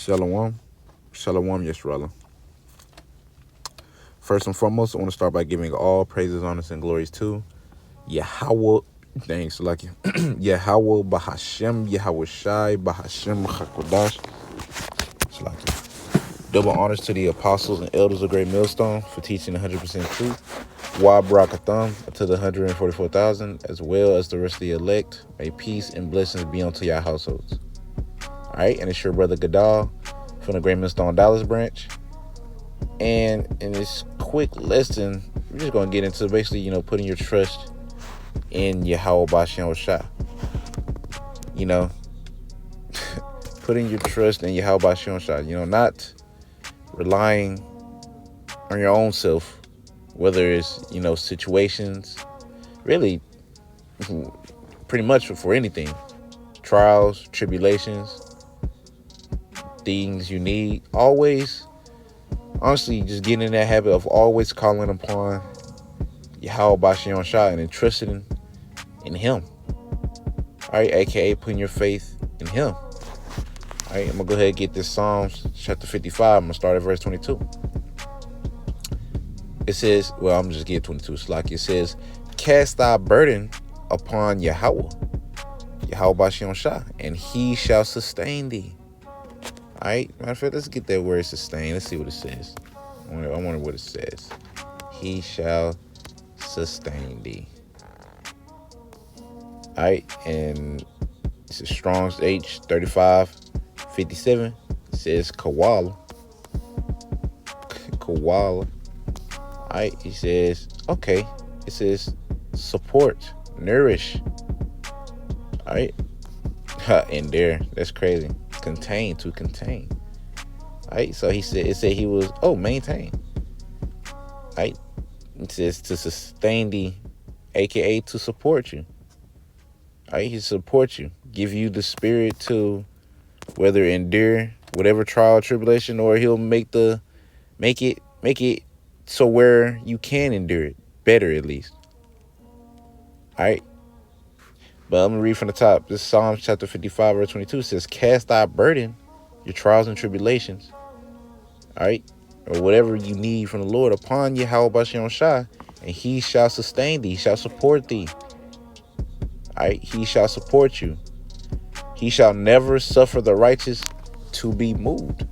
Shalom. Shalom, Yisrael. First and foremost, I want to start by giving all praises, honors, and glories to Yahweh. Thanks, lucky. Yahweh Bahashem, Yahweh Shai, Bahashem Chakodash. Double honors to the apostles and elders of Great Millstone for teaching 100% truth. Wa Barakatham to the 144,000, as well as the rest of the elect. May peace and blessings be unto your households. All right, and it's your brother Gadal from the Great Millstone Dallas branch. And in this quick lesson, we're just going to get into basically, putting your trust in Yahweh Bashem Shah. Putting your trust in Yahweh Bashem Shah. Not relying on your own self, whether it's, situations, really, pretty much for anything. Trials, tribulations, things you need. Always, honestly, just getting in that habit of always calling upon Yahweh Bashem Shah and entrusting in Him. All right, aka putting your faith in Him. All right, I'm gonna go ahead and get this Psalms chapter 55. I'm gonna start at verse 22. It says, well, I'm just getting 22. It's like it says, "Cast thy burden upon Yahweh Bashem Shah, and He shall sustain thee." All right, matter of fact, let's get that word sustain. Let's see what it says. I wonder what it says. He shall sustain thee. All right, and it's a Strong's H3557. It says Kawala. All right, he says, okay. It says support, nourish. All right, and there, that's crazy. Contain, to contain. All right, so it said he was, maintain. All right, it says to sustain thee, aka to support you. All right, he support you, give you the spirit to whether endure whatever trial or tribulation, or he'll make it so where you can endure it better, at least. All right, but I'm gonna read from the top. This Psalms chapter 55 verse 22 says, "Cast thy burden, your trials and tribulations, all right, or whatever you need from the Lord, upon Yahweh Bashem Shah, and He shall sustain thee, shall support thee." All right, He shall support you. He shall never suffer the righteous to be moved.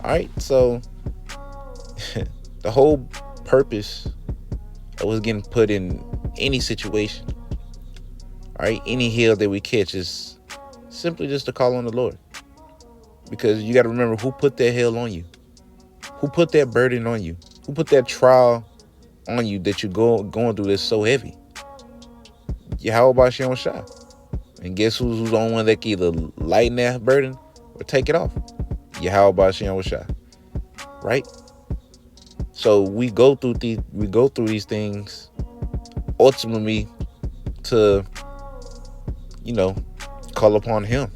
All right, so the whole purpose of what's getting put in any situation, all right, any hill that we catch, is simply just to call on the Lord. Because you got to remember who put that hill on you, who put that burden on you, who put that trial on you that you're going through that's so heavy. Yahweh Bashem Shah. And guess who's the only one that can either lighten that burden or take it off? Yahweh Bashem Shah. Right? So we go through these things ultimately to, call upon Him.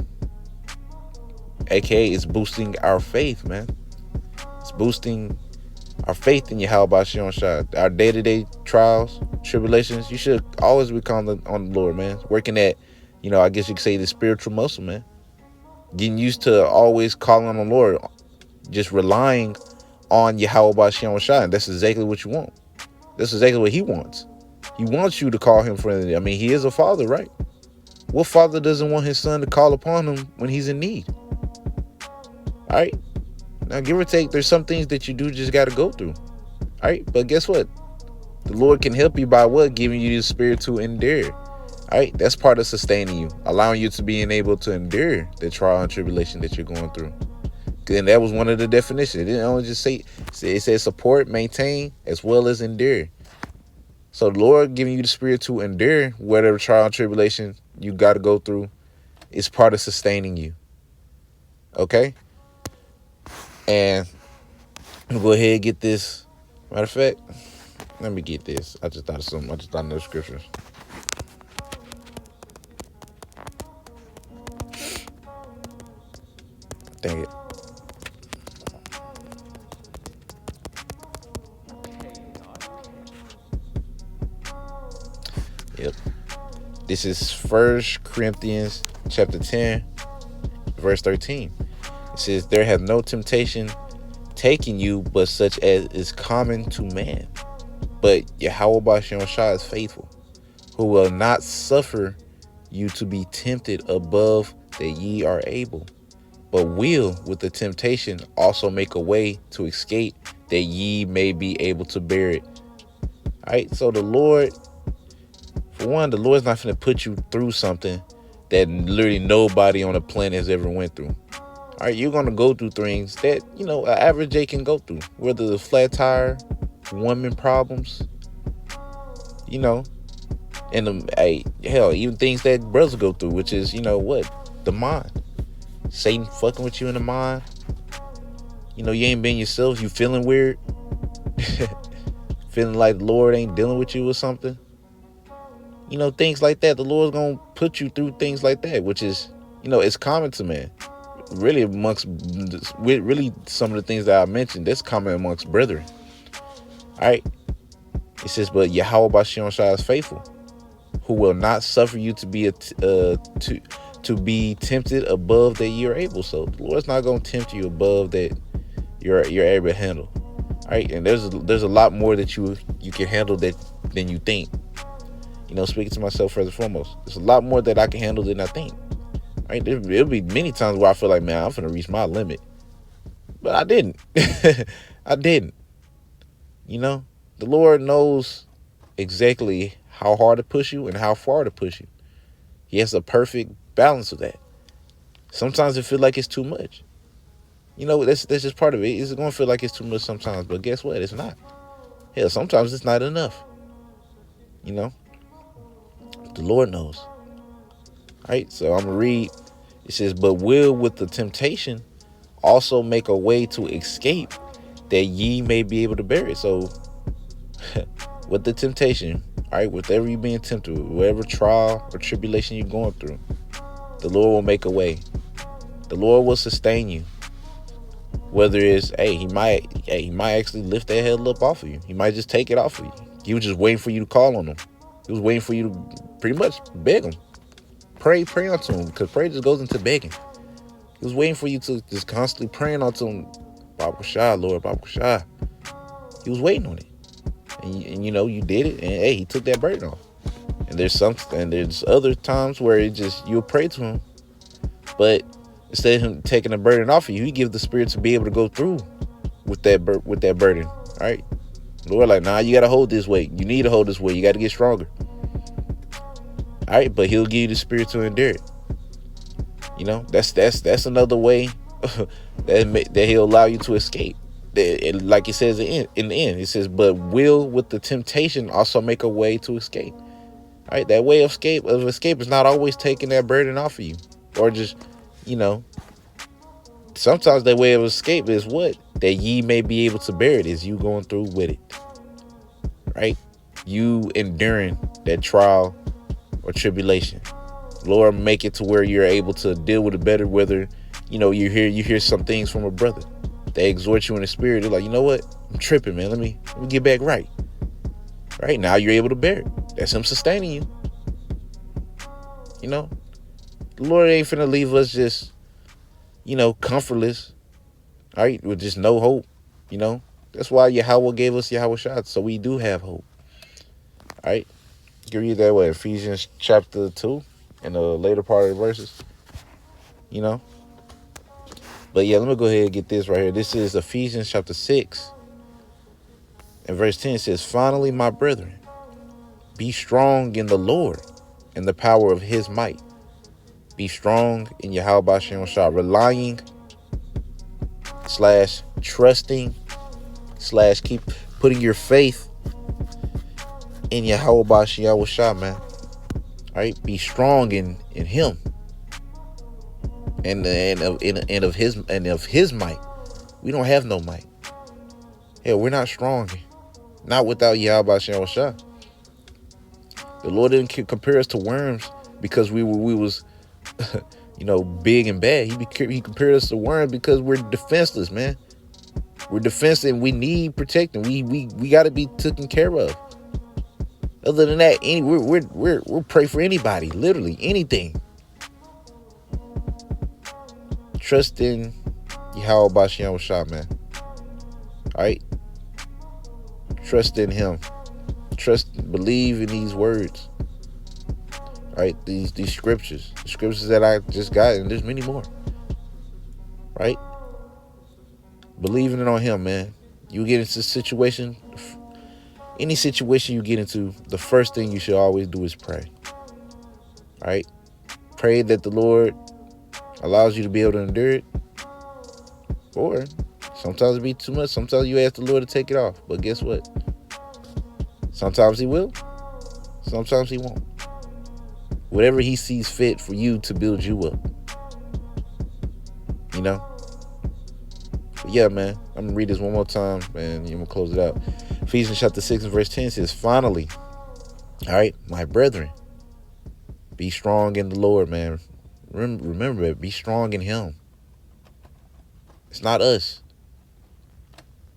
AKA, it's boosting our faith, man. It's boosting our faith in Yahweh Bashem Shah. Our day-to-day trials, tribulations, you should always be calling on the Lord, man. Working at, I guess you could say, the spiritual muscle, man. Getting used to always calling on the Lord, just relying on Yahweh Bashem Shah. And that's exactly what you want. That's exactly what He wants. He wants you to call Him friend. I mean, He is a father, right? What father doesn't want his son to call upon him when he's in need? All right. Now, give or take, there's some things that you do just got to go through. All right. But guess what? The Lord can help you by what? Giving you the spirit to endure. All right. That's part of sustaining you, allowing you to being able to endure the trial and tribulation that you're going through. And that was one of the definitions. It didn't only just say it said support, maintain, as well as endure. So the Lord giving you the spirit to endure whatever trial and tribulation you got to go through is part of sustaining you. Okay? And I'm going to go ahead and get this. Matter of fact, let me get this. I just thought of something. I just thought of those scriptures. Dang it. Yep. This is 1 Corinthians chapter 10, verse 13. It says, there has no temptation taken you but such as is common to man. But Yahweh Bashem Shah is faithful, who will not suffer you to be tempted above that ye are able, but will with the temptation also make a way to escape that ye may be able to bear it. All right, so the Lord, for one, the Lord's not going to put you through something that literally nobody on the planet has ever went through. All right, you're going to go through things that, an average J can go through, whether the flat tire, woman problems, and hell, even things that brothers go through, which is, the mind. Satan fucking with you in the mind. You ain't been yourself. You feeling weird. Feeling like the Lord ain't dealing with you or something. Things like that. The Lord's going to put you through things like that, which is, it's common to man. Really some of the things that I mentioned, that's common amongst brethren. All right. It says, but Yahweh Bashem Shah is faithful, who will not suffer you to be to be tempted above that you're able. So the Lord's not going to tempt you above that you're able to handle. All right, and there's a lot more that you can handle than you think. Speaking to myself first and foremost, there's a lot more that I can handle than I think. All right, there'll be many times where I feel like, man, I'm finna reach my limit, but I didn't. I didn't. The Lord knows exactly how hard to push you and how far to push you. He has a perfect balance of that. Sometimes it feels like it's too much. That's just part of it. It's going to feel like it's too much sometimes, but guess what? It's not. Hell, sometimes it's not enough. The Lord knows. All right, so I'm going to read. It says, but will with the temptation also make a way to escape that ye may be able to bear it. So with the temptation, all right, whatever you're being tempted with, whatever trial or tribulation you're going through, the Lord will make a way. The Lord will sustain you. Whether it's, he might actually lift that hell up off of you. He might just take it off of you. He was just waiting for you to call on him. He was waiting for you to pretty much beg him. Pray unto him, because prayer just goes into begging. He was waiting for you to just constantly praying unto him. Baruch Shah, Lord, Baruch Shah. He was waiting on it. And you did it, and he took that burden off. And there's other times where you'll pray to him, but instead of him taking the burden off of you, he gives the Spirit to be able to go through with that burden. All right, Lord, like, nah, you gotta hold this weight. You need to hold this weight. You got to get stronger. All right, but He'll give you the Spirit to endure it. That's another way that He'll allow you to escape. Like it says in the end, it says, but will with the temptation also make a way to escape. All right, that way of escape is not always taking that burden off of you, or just, sometimes that way of escape is what? That ye may be able to bear it, is you going through with it. Right? You enduring that trial or tribulation. Lord, make it to where you're able to deal with it better, whether, you hear some things from a brother. They exhort you in the spirit. They're like, you know what? I'm tripping, man. Let me get back right. Right now you're able to bear it. That's Him sustaining you. The Lord ain't finna leave us just, comfortless. All right, with just no hope. That's why Yahweh gave us Yahweh Shah, so we do have hope. All right, you can read that way, Ephesians chapter 2, in the later part of the verses. But yeah, let me go ahead and get this right here. This is Ephesians chapter 6. And verse 10 says, finally, my brethren, be strong in the Lord and the power of His might. Be strong in Yahweh Bashem Shah, relying / trusting / keep putting your faith in Yahweh Bashem Shah, man. All right, be strong in Him. And of his might. We don't have no might. Hell, we're not strong. Not without Yahweh Bashem Shah. The Lord didn't compare us to worms because we was big and bad. He compared us to worms because we're defenseless, man. We're defenseless and we need protecting. We got to be taken care of. Other than that, we'll pray for anybody, literally anything. Trust in Yahweh Bashiam Shah, man. Alright? Trust in him. Believe in these words. Right? These scriptures. The scriptures that I just got, and there's many more. Right? Believing it on him, man. You get into a situation, any situation you get into, the first thing you should always do is pray. Right? Pray that the Lord allows you to be able to endure it. Or sometimes it be too much. Sometimes you ask the Lord to take it off. But guess what? Sometimes he will. Sometimes he won't. Whatever he sees fit for you to build you up. You know? But yeah, man. I'm going to read this one more time and I'm going to close it out. Ephesians chapter 6 and verse 10 says, finally, all right, my brethren, be strong in the Lord, man. Remember, be strong in him. It's not us.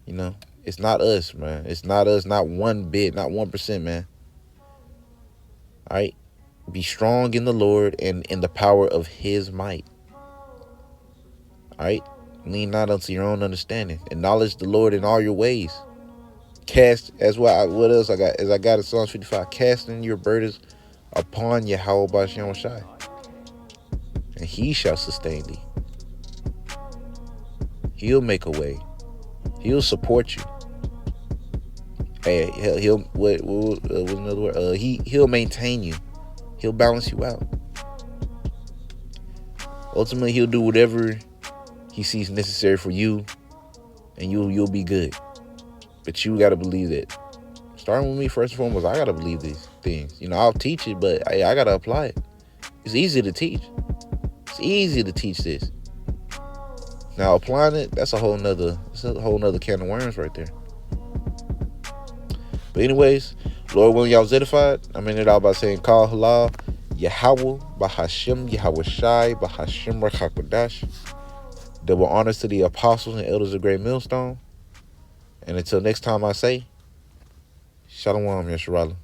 You know? It's not us, man. It's not us, not one bit, not 1%, man. All right? Be strong in the Lord and in the power of his might. All right? Lean not unto your own understanding. Acknowledge the Lord in all your ways. Cast, what else I got? As I got in Psalms 55, casting your burdens upon Yahweh Bashem Shai, and he shall sustain thee. He'll make a way. He'll support you. Hey, he'll what's another word? He'll maintain you. He'll balance you out. Ultimately, he'll do whatever he sees necessary for you, and you'll be good. But you got to believe that. Starting with me, first and foremost, I got to believe these things. You know, I'll teach it, but I got to apply it. It's easy to teach. It's easy to teach this. Now, applying it, that's a whole nother can of worms right there. But anyways, Lord willing, y'all zedified. I'm in it all by saying, Call Halal, Yahweh, Bahashim, Yahweh Shai, Bahashim Rakakwadash. Double honors to the apostles and elders of Great Millstone. And until next time I say, Shalom, Yesharala.